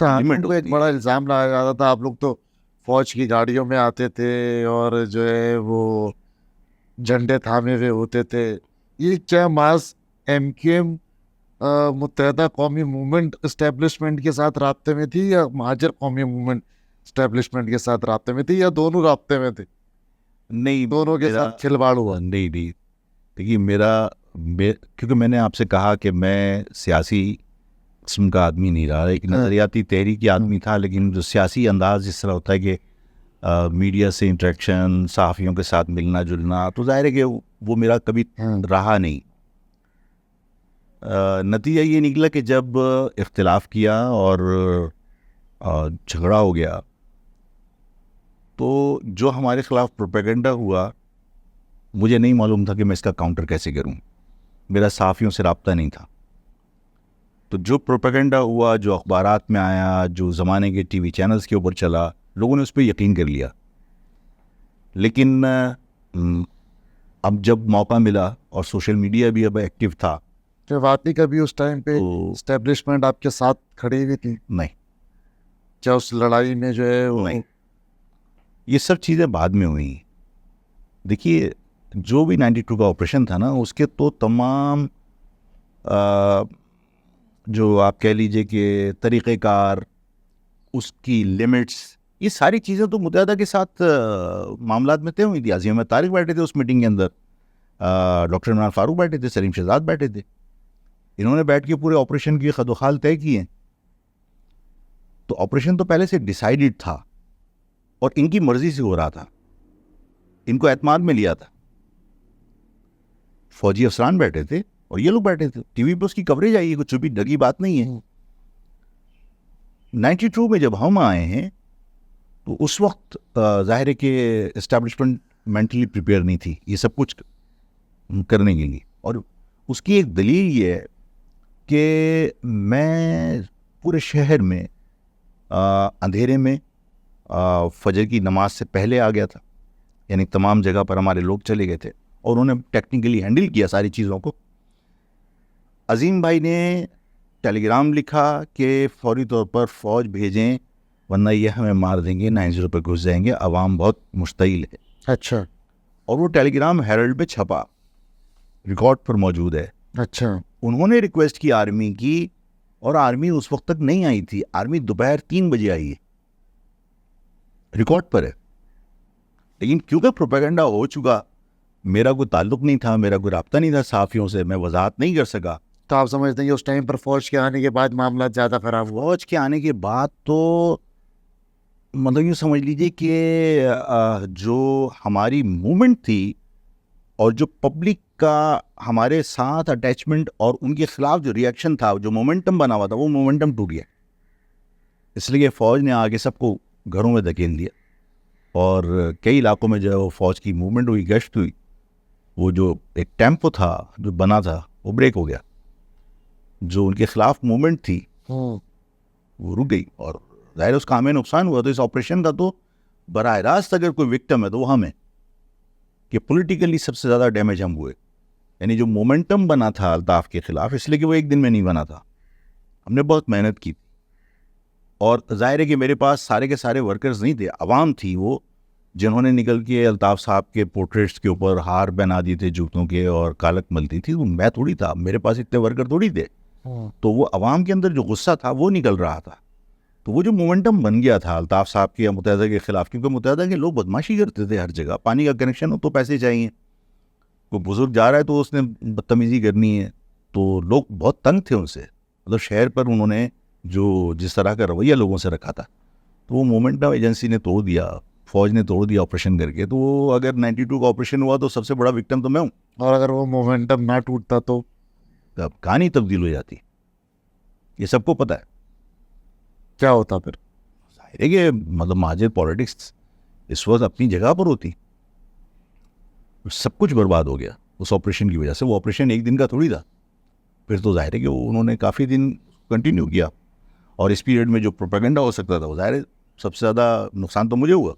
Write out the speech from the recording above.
Limit तुमको एक होती है। बड़ा इल्जाम लगाया जाता था, आप लोग तो फौज की गाड़ियों में आते थे और जो है वो झंडे थामे हुए होते थे। ये क्या मास एमक्यूएम मुत्तहदा कौमी मूवमेंट एस्टेब्लिशमेंट के साथ राब्ते में थी, या महाजर कौमी मूवमेंट एस्टेब्लिशमेंट के साथ राब्ते में थी, या दोनों राब्ते में थे, नहीं दोनों के मेरा साथ खिलवाड़ हुआ? नहीं नहीं, देखिए क्योंकि मैंने आपसे कहा कि मैं सियासी किस्म का आदमी नहीं रहा, एक हाँ, नज़रियाती तहरीकी हाँ, आदमी था, लेकिन जो सियासी अंदाज जिस तरह होता है कि मीडिया से इंटरेक्शन, सहाफ़ियों के साथ मिलना जुलना, तो जाहिर है कि वो मेरा कभी हाँ, रहा नहीं। नतीजा ये निकला कि जब इख्तिलाफ किया और झगड़ा हो गया, तो जो हमारे ख़िलाफ़ प्रोपेगेंडा हुआ, मुझे नहीं मालूम था कि मैं इसका काउंटर कैसे करूं। मेरा सहाफ़ियों से रब्ता नहीं था। तो जो प्रोपेगेंडा हुआ, जो अखबारात में आया, जो ज़माने के टीवी चैनल्स के ऊपर चला, लोगों ने उस पर यकीन कर लिया। लेकिन अब जब मौका मिला और सोशल मीडिया भी अब एक्टिव था, क्या वाकई कभी उस टाइम पे तो एस्टेब्लिशमेंट आपके साथ खड़ी हुई थी? नहीं क्या उस लड़ाई में जो है वो? नहीं, ये सब चीज़ें बाद में हुई। देखिए, जो भी 92 का ऑपरेशन था ना, उसके तो तमाम आ, जो आप कह लीजिए कि तरीक़ेकार, उसकी लिमिट्स, ये सारी चीज़ें तो मुत्तहदा के साथ मामलात में तय हुई थी। अज़ीम अहमद तारिक बैठे थे उस मीटिंग के अंदर, डॉक्टर इमरान फारूक बैठे थे, सलीम शहजाद बैठे थे। इन्होंने बैठ के पूरे ऑपरेशन की खदोखाल तय किए। तो ऑपरेशन तो पहले से डिसाइडेड था और इनकी मर्जी से हो रहा था, इनको एतमाद में लिया था। फौजी अफसरान बैठे थे और ये लोग बैठे थे, टीवी पे उसकी कवरेज आई है, कुछ भी डगी बात नहीं है। 92 में जब हम आए हैं, तो उस वक्त जाहिर है कि इस्टेब्लिशमेंट मेंटली प्रिपेयर नहीं थी ये सब कुछ करने के लिए। और उसकी एक दलील ये है कि मैं पूरे शहर में अंधेरे में फजर की नमाज से पहले आ गया था, यानी तमाम जगह पर हमारे लोग चले गए थे और उन्होंने टेक्निकली हैंडल किया सारी चीज़ों को। अजीम भाई ने टेलीग्राम लिखा कि फौरी तौर पर फ़ौज भेजें, वरना ये हमें मार देंगे, 90 पर घुस जाएंगे, आवाम बहुत मुश्तिल है। अच्छा, और वो टेलीग्राम हेरल्ड पे छपा, रिकॉर्ड पर मौजूद है। अच्छा, उन्होंने रिक्वेस्ट की आर्मी की, और आर्मी उस वक्त तक नहीं आई थी, आर्मी दोपहर 3 बजे आई है, रिकॉर्ड पर है। लेकिन क्योंकि प्रोपेगेंडा हो चुका, मेरा कोई ताल्लुक नहीं था, मेरा कोई रब्ता नहीं था सहाफ़ियों से, मैं वजाहत नहीं कर सका। तो आप समझते हैं कि उस टाइम पर फौज के आने के बाद मामला ज़्यादा खराब हुआ? फौज के आने के बाद तो मतलब यूँ समझ लीजिए कि जो हमारी मूवमेंट थी और जो पब्लिक का हमारे साथ अटैचमेंट और उनके ख़िलाफ़ जो रिएक्शन था, जो मोमेंटम बना हुआ था, वो मोमेंटम टूट गया। इसलिए फ़ौज ने आगे सबको घरों में धकेल दिया और कई इलाकों में जो है वो फ़ौज की मूवमेंट हुई, गश्त हुई। वो जो एक टेम्पो था जो बना था, वो ब्रेक हो गया। जो उनके ख़िलाफ़ मूवमेंट थी वो रुक गई और ज़ाहिर है उसका हमें नुकसान हुआ। तो इस ऑपरेशन का तो बराह रास्त अगर कोई विक्टिम है तो वो हम हैं, कि पॉलिटिकली सबसे ज़्यादा डैमेज हम हुए। यानी जो मोमेंटम बना था अल्ताफ़ के ख़िलाफ़, इसलिए कि वो एक दिन में नहीं बना था, हमने बहुत मेहनत की थी। और ज़ाहिर है कि मेरे पास सारे के सारे वर्कर्स नहीं थे, आवाम थी वो, जिन्होंने निकल के अल्ताफ़ साहब के पोर्ट्रेट्स के ऊपर हार पहना दिए थे जूतों के और कालक मलती थी। तो मैं थोड़ी था, मेरे पास इतने वर्कर थोड़ी थे। तो वो आवाम के अंदर जो गुस्सा था वो निकल रहा था। तो वो जो मोमेंटम बन गया था अल्ताफ़ साहब के या मुत्तहदा के ख़िलाफ़, क्योंकि मुत्तहदा के लोग बदमाशी करते थे हर जगह, पानी का कनेक्शन हो तो पैसे चाहिए, कोई बुज़ुर्ग जा रहा है तो उसने बदतमीज़ी करनी है, तो लोग बहुत तंग थे उनसे। मतलब शहर पर उन्होंने जो जिस तरह का रवैया लोगों से रखा था, तो वो मोमेंटम एजेंसी ने तोड़ दिया, फ़ौज ने तोड़ दिया ऑपरेशन करके। तो वो अगर 92 का ऑपरेशन हुआ तो सबसे बड़ा विक्टिम तो मैं हूँ। और अगर वो मोमेंटम ना टूटता तो? अब कहानी तब्दील हो जाती, ये सबको पता है। क्या होता फिर? जाहिर है कि मतलब महाजिर पॉलिटिक्स इस वक्त अपनी जगह पर होती, सब कुछ बर्बाद हो गया उस ऑपरेशन की वजह से। वो ऑपरेशन एक दिन का थोड़ी था, फिर तो जाहिर है कि उन्होंने काफ़ी दिन कंटिन्यू किया। और इस पीरियड में जो प्रोपेगेंडा हो सकता था, वो जाहिर है सबसे ज़्यादा नुकसान तो मुझे हुआ।